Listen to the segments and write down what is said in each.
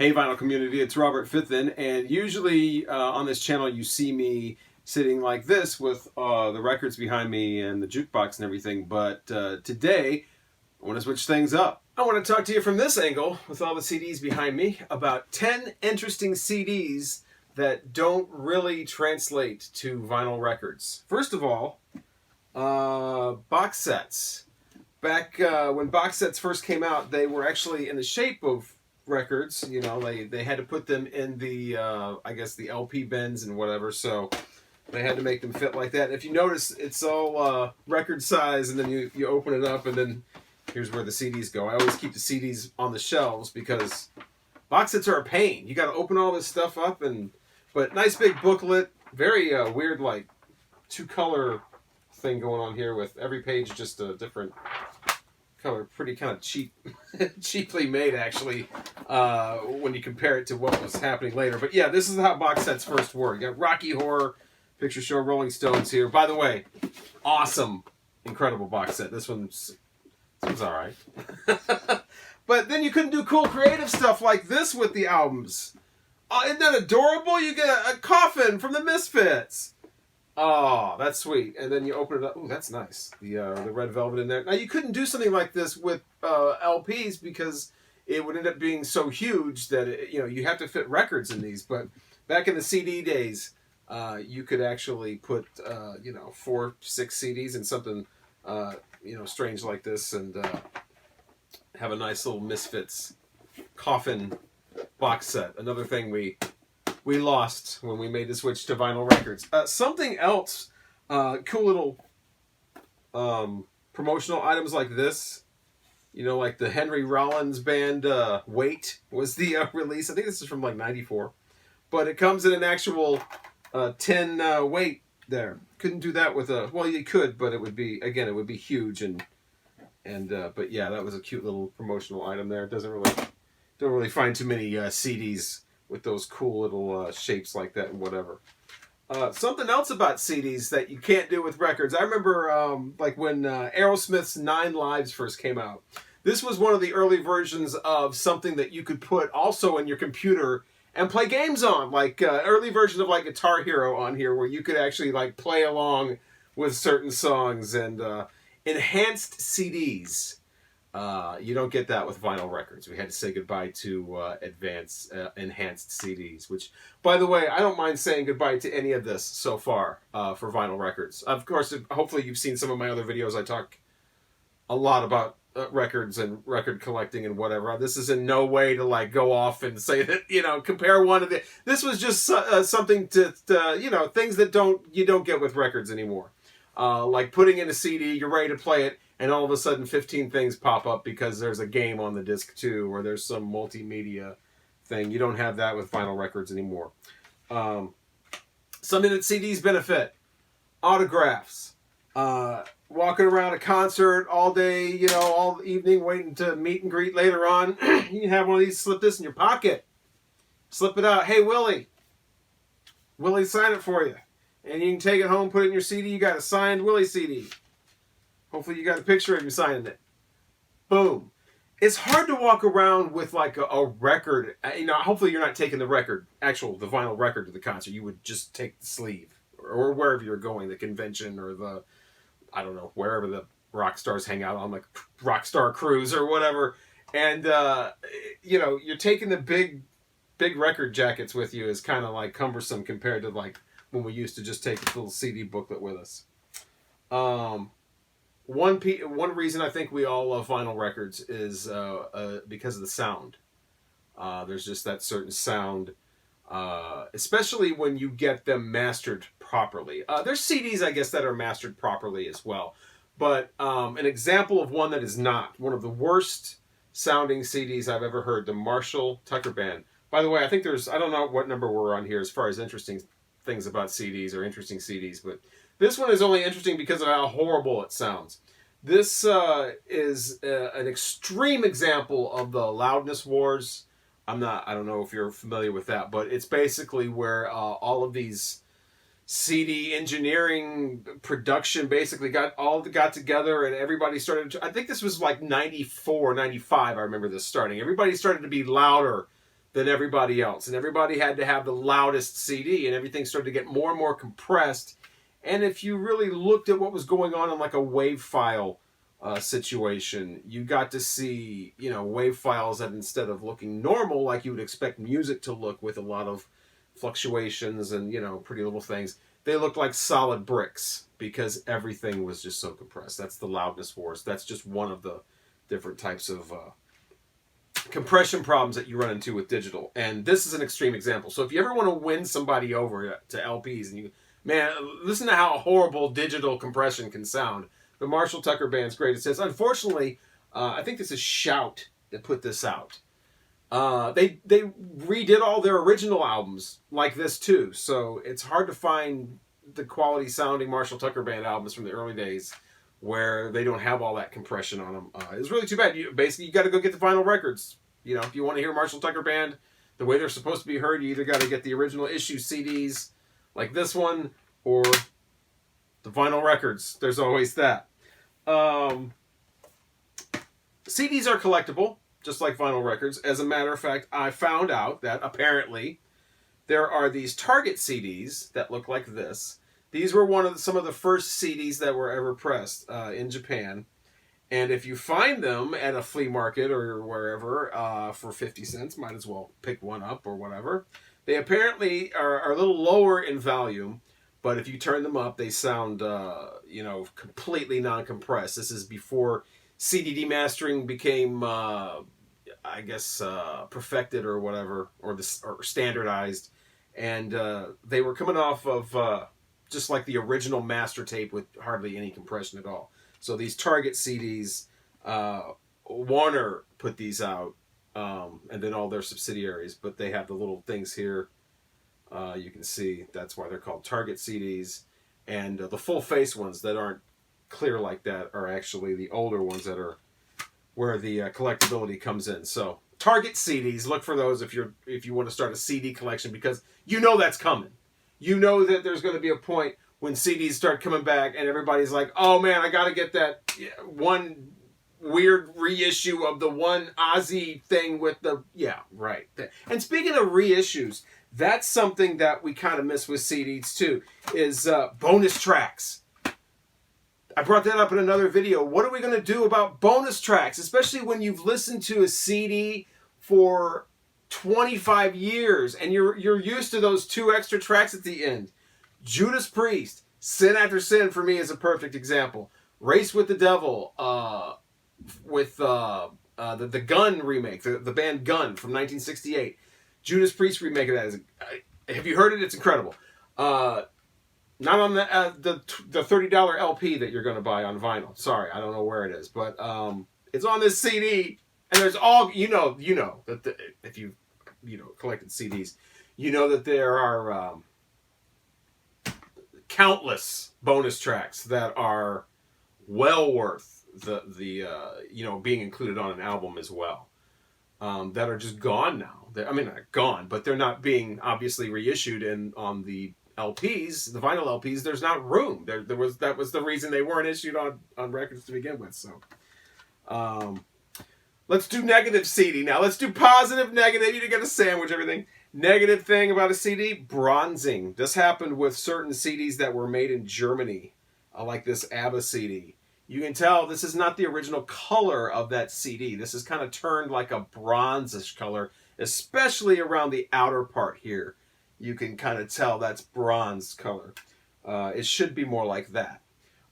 Hey vinyl community, it's Robert Fithin, and usually on this channel you see me sitting like this with the records behind me and the jukebox and everything, but today I want to switch things up. I want to talk to you from this angle with all the CDs behind me about 10 interesting CDs that don't really translate to vinyl records. First of all, box sets. Back when box sets first came out, they were actually in the shape of records. You know, they had to put them in the I guess the LP bins and whatever, so they had to make them fit like that. And if you notice, it's all record size, and then you open it up, and then here's where the CDs go. I always keep the CDs on the shelves because box sets are a pain. You got to open all this stuff up, but nice big booklet, very weird, like 2-color thing going on here with every page just a different color. Pretty kind of cheap, cheaply made actually, when you compare it to what was happening later. But yeah, this is how box sets first were. You got Rocky Horror Picture Show, Rolling Stones here. By the way, awesome, incredible box set. This one's all right. But then you couldn't do cool creative stuff like this with the albums. Isn't that adorable? You get a coffin from the Misfits. Oh, that's sweet. And then you open it up. Ooh, that's nice. The red velvet in there. Now, you couldn't do something like this with LPs because it would end up being so huge that you have to fit records in these. But back in the CD days, you could actually put 4, 6 CDs in something strange like this, and have a nice little Misfits coffin box set. Another thing we lost when we made the switch to vinyl records. Something else, cool little promotional items like this. Like the Henry Rollins band Wait was the release. I think this is from like '94. But it comes in an actual tin weight there. Couldn't do that with well, you could, but it would be huge but yeah, that was a cute little promotional item there. It don't really find too many CDs with those cool little shapes like that and whatever. Something else about CDs that you can't do with records. I remember like when Aerosmith's 9 Lives first came out. This was one of the early versions of something that you could put also in your computer and play games on. Like early version of like Guitar Hero on here, where you could actually like play along with certain songs. And enhanced CDs. You don't get that with vinyl records. We had to say goodbye to enhanced CDs, which, by the way, I don't mind saying goodbye to any of this so far for vinyl records. Of course, hopefully you've seen some of my other videos. I talk a lot about records and record collecting and whatever. This is in no way to like go off and say that, compare one of the... This was just something to things that you don't get with records anymore. Like putting in a CD, you're ready to play it, and all of a sudden 15 things pop up because there's a game on the disc too, or there's some multimedia thing. You don't have that with vinyl records anymore. Something that CDs benefit: autographs. Walking around a concert all day, all evening, waiting to meet and greet later on. You can have one of these, slip this in your pocket. Slip it out. Hey, Willie, sign it for you. And you can take it home, put it in your CD. You got a signed Willie CD. Hopefully you got a picture of you signing it. Boom. It's hard to walk around with like a record. Hopefully you're not taking the vinyl record to the concert. You would just take the sleeve or wherever you're going, the convention or wherever the rock stars hang out on, like Rock Star Cruise or whatever. And, you're taking the big record jackets with you is kind of like cumbersome compared to like when we used to just take a little CD booklet with us. One reason I think we all love vinyl records is because of the sound. There's just that certain sound, especially when you get them mastered properly. There's CDs, I guess, that are mastered properly as well. But an example of one that is not, one of the worst sounding CDs I've ever heard, the Marshall Tucker Band. By the way, I think I don't know what number we're on here as far as interesting things about CDs or interesting CDs, but this one is only interesting because of how horrible it sounds. This is an extreme example of the loudness wars. I don't know if you're familiar with that, but it's basically where all of these CD engineering production basically got together, and everybody started I think this was like 94, 95, I remember this starting. Everybody started to be louder than everybody else. And everybody had to have the loudest CD, and everything started to get more and more compressed. And if you really looked at what was going on in like a wave file situation, you got to see, you know, wave files that instead of looking normal like you would expect music to look with a lot of fluctuations and, you know, pretty little things, they looked like solid bricks because everything was just so compressed. That's the loudness wars. That's just one of the different types of compression problems that you run into with digital. And this is an extreme example. So if you ever want to win somebody over to LPs and you, man, listen to how horrible digital compression can sound. The Marshall Tucker Band's greatest hits. Unfortunately, I think this is Shout that put this out. They redid all their original albums like this too. So it's hard to find the quality sounding Marshall Tucker Band albums from the early days where they don't have all that compression on them. It's really too bad. You got to go get the vinyl records. You know, if you want to hear Marshall Tucker Band the way they're supposed to be heard, you either got to get the original issue CDs like this one or the vinyl records. There's always that. CDs are collectible, just like vinyl records. As a matter of fact, I found out that apparently there are these Target CDs that look like this. These were some of the first CDs that were ever pressed in Japan. And if you find them at a flea market or wherever for 50 cents, might as well pick one up or whatever. They apparently are a little lower in volume, but if you turn them up, they sound, you know, completely non-compressed. This is before CD demastering became, I guess, perfected or whatever, or standardized. And they were coming off of just like the original master tape with hardly any compression at all. So these Target CDs, Warner put these out, and then all their subsidiaries, but they have the little things here. You can see that's why they're called Target CDs. And the full face ones that aren't clear like that are actually the older ones that are where the collectability comes in. So Target CDs, look for those if you want to start a CD collection, because you know that's coming. You know that there's going to be a point when CDs start coming back and everybody's like, oh man, I got to get that one weird reissue of the one Ozzy thing with the, yeah, right. And speaking of reissues, that's something that we kind of miss with CDs too, is bonus tracks. I brought that up in another video. What are we going to do about bonus tracks, especially when you've listened to a CD for 25 years and you're used to those 2 extra tracks at the end? Judas Priest, Sin After Sin for me is a perfect example. Race with the Devil, with the Gun remake, the band Gun from 1968. Judas Priest remake of that is, have you heard it? It's incredible. Not on the $30 LP that you're going to buy on vinyl. Sorry, I don't know where it is, but it's on this CD, and there's all you know that if you collected CDs, you know that there are countless bonus tracks that are well worth the being included on an album as well. That are just gone now. I mean, not gone, but they're not being obviously reissued on the LPs, the vinyl LPs. There's not room. That was the reason they weren't issued on records to begin with. So, let's do negative CD now. Let's do positive, negative. You got to sandwich everything. Negative thing about a CD, bronzing. This happened with certain CDs that were made in Germany, like this ABBA CD. You can tell this is not the original color of that CD. This is kind of turned like a bronzish color, especially around the outer part here. You can kind of tell that's bronze color. It should be more like that.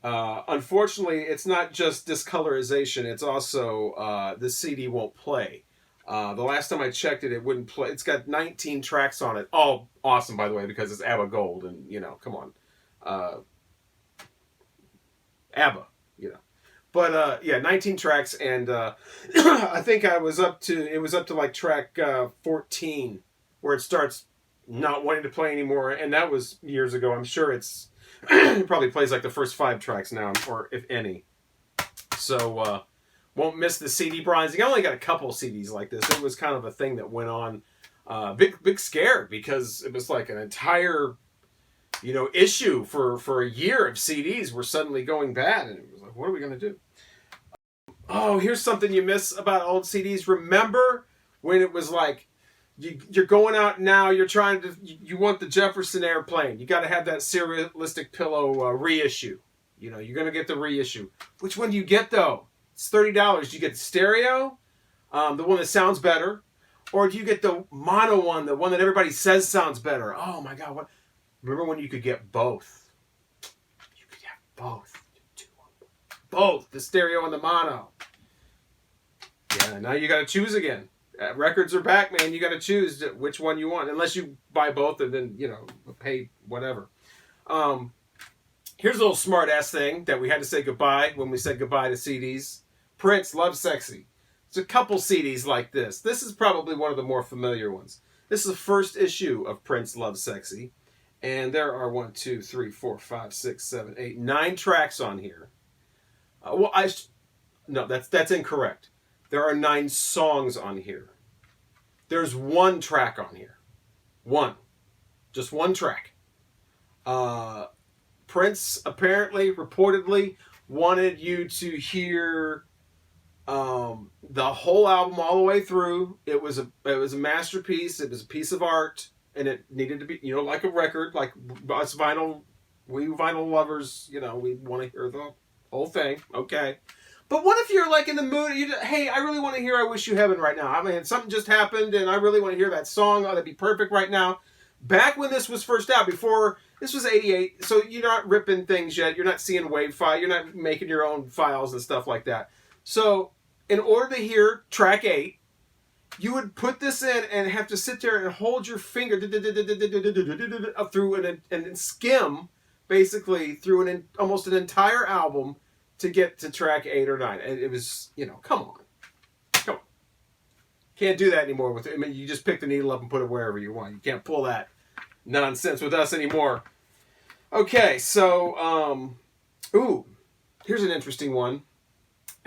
Unfortunately, it's not just discolorization. It's also the CD won't play. The last time I checked it, it wouldn't play. It's got 19 tracks on it. All awesome, by the way, because it's ABBA Gold. And, come on. ABBA. But, 19 tracks, and I think it was up to like track 14, where it starts not wanting to play anymore, and that was years ago. I'm sure it probably plays like the first 5 tracks now, or if any. So, won't miss the CD bronzing. I only got a couple CDs like this. It was kind of a thing that went on. Big scare, because it was like an entire, issue for a year of CDs were suddenly going bad, and it was like, what are we going to do? Oh, here's something you miss about old CDs. Remember when it was like You're going out now. You're trying to. You want the Jefferson Airplane. You got to have that Serialistic Pillow reissue. You know, you're gonna get the reissue. Which one do you get though? It's $30. Do you get the stereo, the one that sounds better, or do you get the mono one, the one that everybody says sounds better? Oh my God! What? Remember when you could get both? You could have both. Both the stereo and the mono. Yeah. Now you got to choose again. Records are back, man. You got to choose which one you want, unless you buy both and then pay whatever. Here's a little smart ass thing that we had to say goodbye when we said goodbye to CDs. Prince, Lovesexy. It's a couple CDs like this. This is probably one of the more familiar ones. This is the first issue of Prince, Lovesexy, and there are 1, 2, 3, 4, 5, 6, 7, 8, 9 tracks on here. No, that's incorrect. There are 9 songs on here. There's 1 track on here. Just one track. Prince apparently, reportedly, wanted you to hear the whole album all the way through. It was a masterpiece. It was a piece of art, and it needed to be, like a record, like us we vinyl lovers, we want to hear the whole thing. Okay. But what if you're like in the mood, hey, I really want to hear I Wish You Heaven right now. I mean, something just happened and I really want to hear that song. Oh, that'd be perfect right now. Back when this was first out, before, this was 88, so you're not ripping things yet. You're not seeing WAV file. You're not making your own files and stuff like that. So in order to hear track 8, you would put this in and have to sit there and hold your finger through and skim, basically, through almost an entire album to get to track 8 or 9. And it was, come on. Can't do that anymore with it. I mean, you just pick the needle up and put it wherever you want. You can't pull that nonsense with us anymore. Okay, so, here's an interesting one.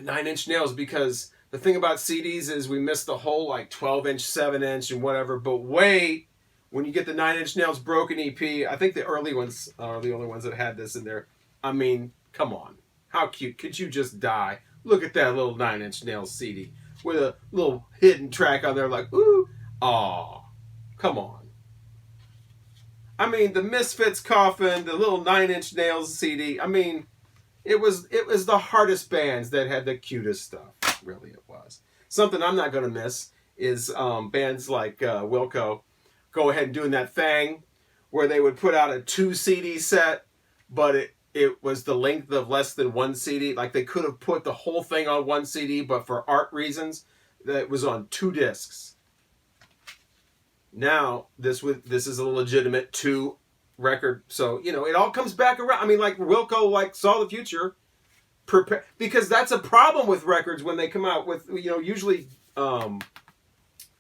9 Inch Nails, because the thing about CDs is we miss the whole, 12-inch, 7-inch, and whatever. But wait, when you get the 9 Inch Nails Broken EP, I think the early ones are the only ones that had this in there. I mean, come on. How cute. Could you just die? Look at that little 9 Inch Nails CD with a little hidden track on there like, ooh, aw, come on. I mean, the Misfits Coffin, the little 9 Inch Nails CD, I mean, it was the hardest bands that had the cutest stuff. Really, it was. Something I'm not going to miss is bands like Wilco go ahead and doing that thing where they would put out a 2 CD set, but it was the length of less than 1 CD. Like, they could have put the whole thing on 1 CD, but for art reasons, that was on 2 discs. Now, this is a legitimate 2 record. So, it all comes back around. I mean, like, Wilco, saw the future. Because that's a problem with records when they come out with, usually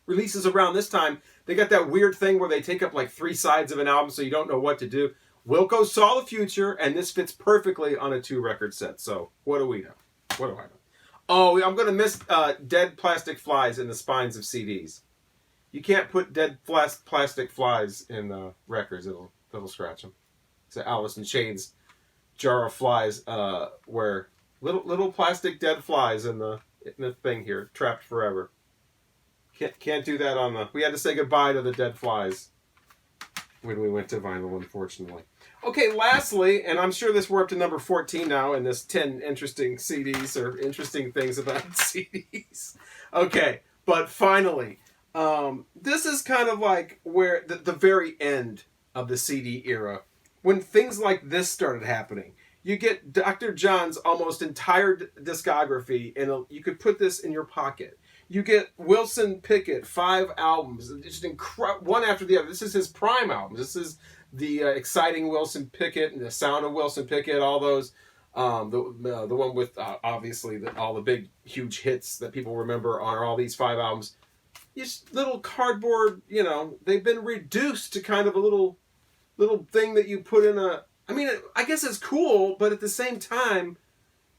releases around this time. They got that weird thing where they take up 3 sides of an album, so you don't know what to do. Wilco saw the future, and this fits perfectly on a 2 record set. So, what do we know? What do I know? Oh, I'm going to miss dead plastic flies in the spines of CDs. You can't put dead plastic flies in records. It'll scratch them. It's an Alice in Chains jar of flies where little plastic dead flies in the thing here, trapped forever. Can't do that on the... We had to say goodbye to the dead flies when we went to vinyl, unfortunately. Okay, lastly, and I'm sure we're up to number 14 now in this 10 interesting CDs or interesting things about CDs. Okay, but finally, this is kind of like where the very end of the CD era, when things like this started happening. You get Dr. John's almost entire discography, and you could put this in your pocket. You get Wilson Pickett, 5 albums, just one after the other. This is his prime album. This is the exciting Wilson Pickett and the sound of Wilson Pickett, all those. The one with, obviously, all the big, huge hits that people remember on all these 5 albums. Just little cardboard, they've been reduced to kind of a little thing that you put in a... I mean, I guess it's cool, but at the same time,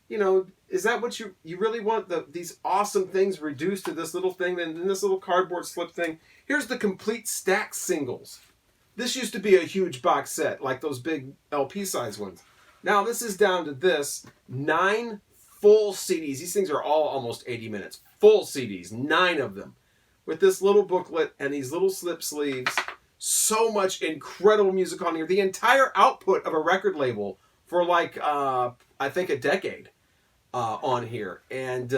is that what you really want? These awesome things reduced to this little thing, and this little cardboard slip thing? Here's the complete stack singles. This used to be a huge box set, like those big LP size ones. Now this is down to this 9 full CDs. These things are all almost 80 minutes. Full CDs, 9 of them. with this little booklet and these little slip sleeves. So much incredible music on here. The entire output of a record label for like, I think a decade on here. And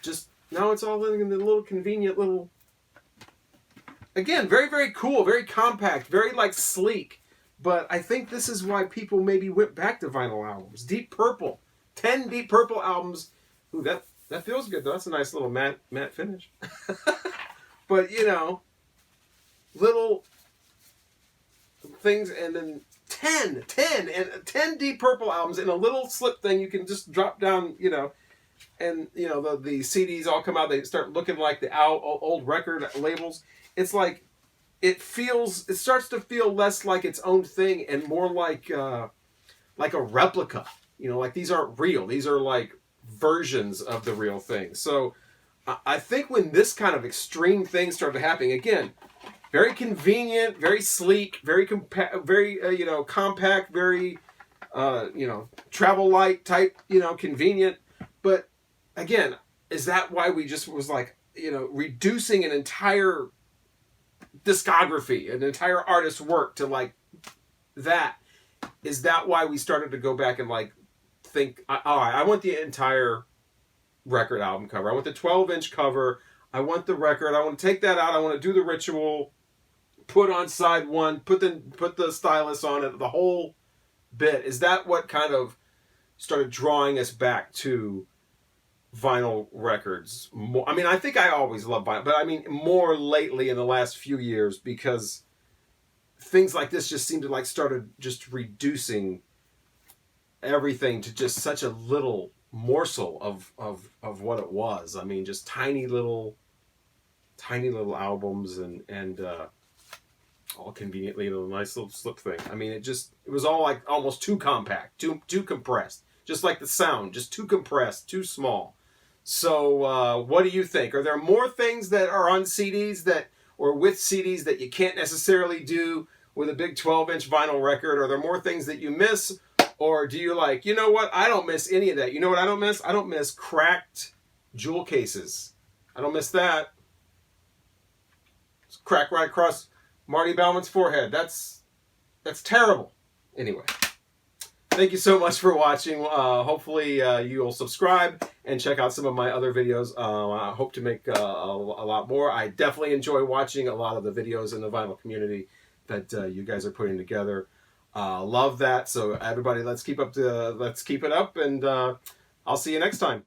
just, now it's all in the little convenient little, again, very, very cool, very compact, very like sleek. But I think this is why people maybe went back to vinyl albums. Deep Purple. 10 Deep Purple albums. Ooh, that feels good though. That's a nice little matte finish. But, you know, little things, and then 10 Deep Purple albums in a little slip thing you can just drop down, you know, and, you know, the CDs all come out, they start looking like the old record labels. It's like, it starts to feel less like its own thing and more like a replica. You know, like these aren't real. These are like versions of the real thing. So I think when this kind of extreme thing started happening, again, very convenient, very sleek, very compact, very travel light type, convenient. But again, is that why we just was like, reducing an entire discography, an entire artist's work to like that? Is that why we started to go back and like think, all right, I want the entire record album cover. I want the 12-inch cover. I want the record. I want to take that out. I want to do the ritual, put on side one, put the stylus on it, the whole bit. Is that what kind of started drawing us back to vinyl records? More, I mean, I think I always loved vinyl, but I mean more lately in the last few years, because things like this just seemed to like started just reducing everything to just such a little morsel of what it was. I mean, just tiny little albums and all conveniently in a nice little slip thing. I mean, it was all like almost too compact, too compressed. Just like the sound, just too compressed, too small. So what do you think? Are there more things that are on CDs or with CDs that you can't necessarily do with a big 12-inch vinyl record? Are there more things that you miss? Or do you like, you know what? I don't miss any of that. You know what I don't miss? I don't miss cracked jewel cases. I don't miss that. It's cracked right across Marty Bauman's forehead. That's terrible. Anyway, thank you so much for watching. Hopefully you'll subscribe and check out some of my other videos. I hope to make a lot more. I definitely enjoy watching a lot of the videos in the vinyl community that you guys are putting together. Love that. So everybody, let's keep it up, and I'll see you next time.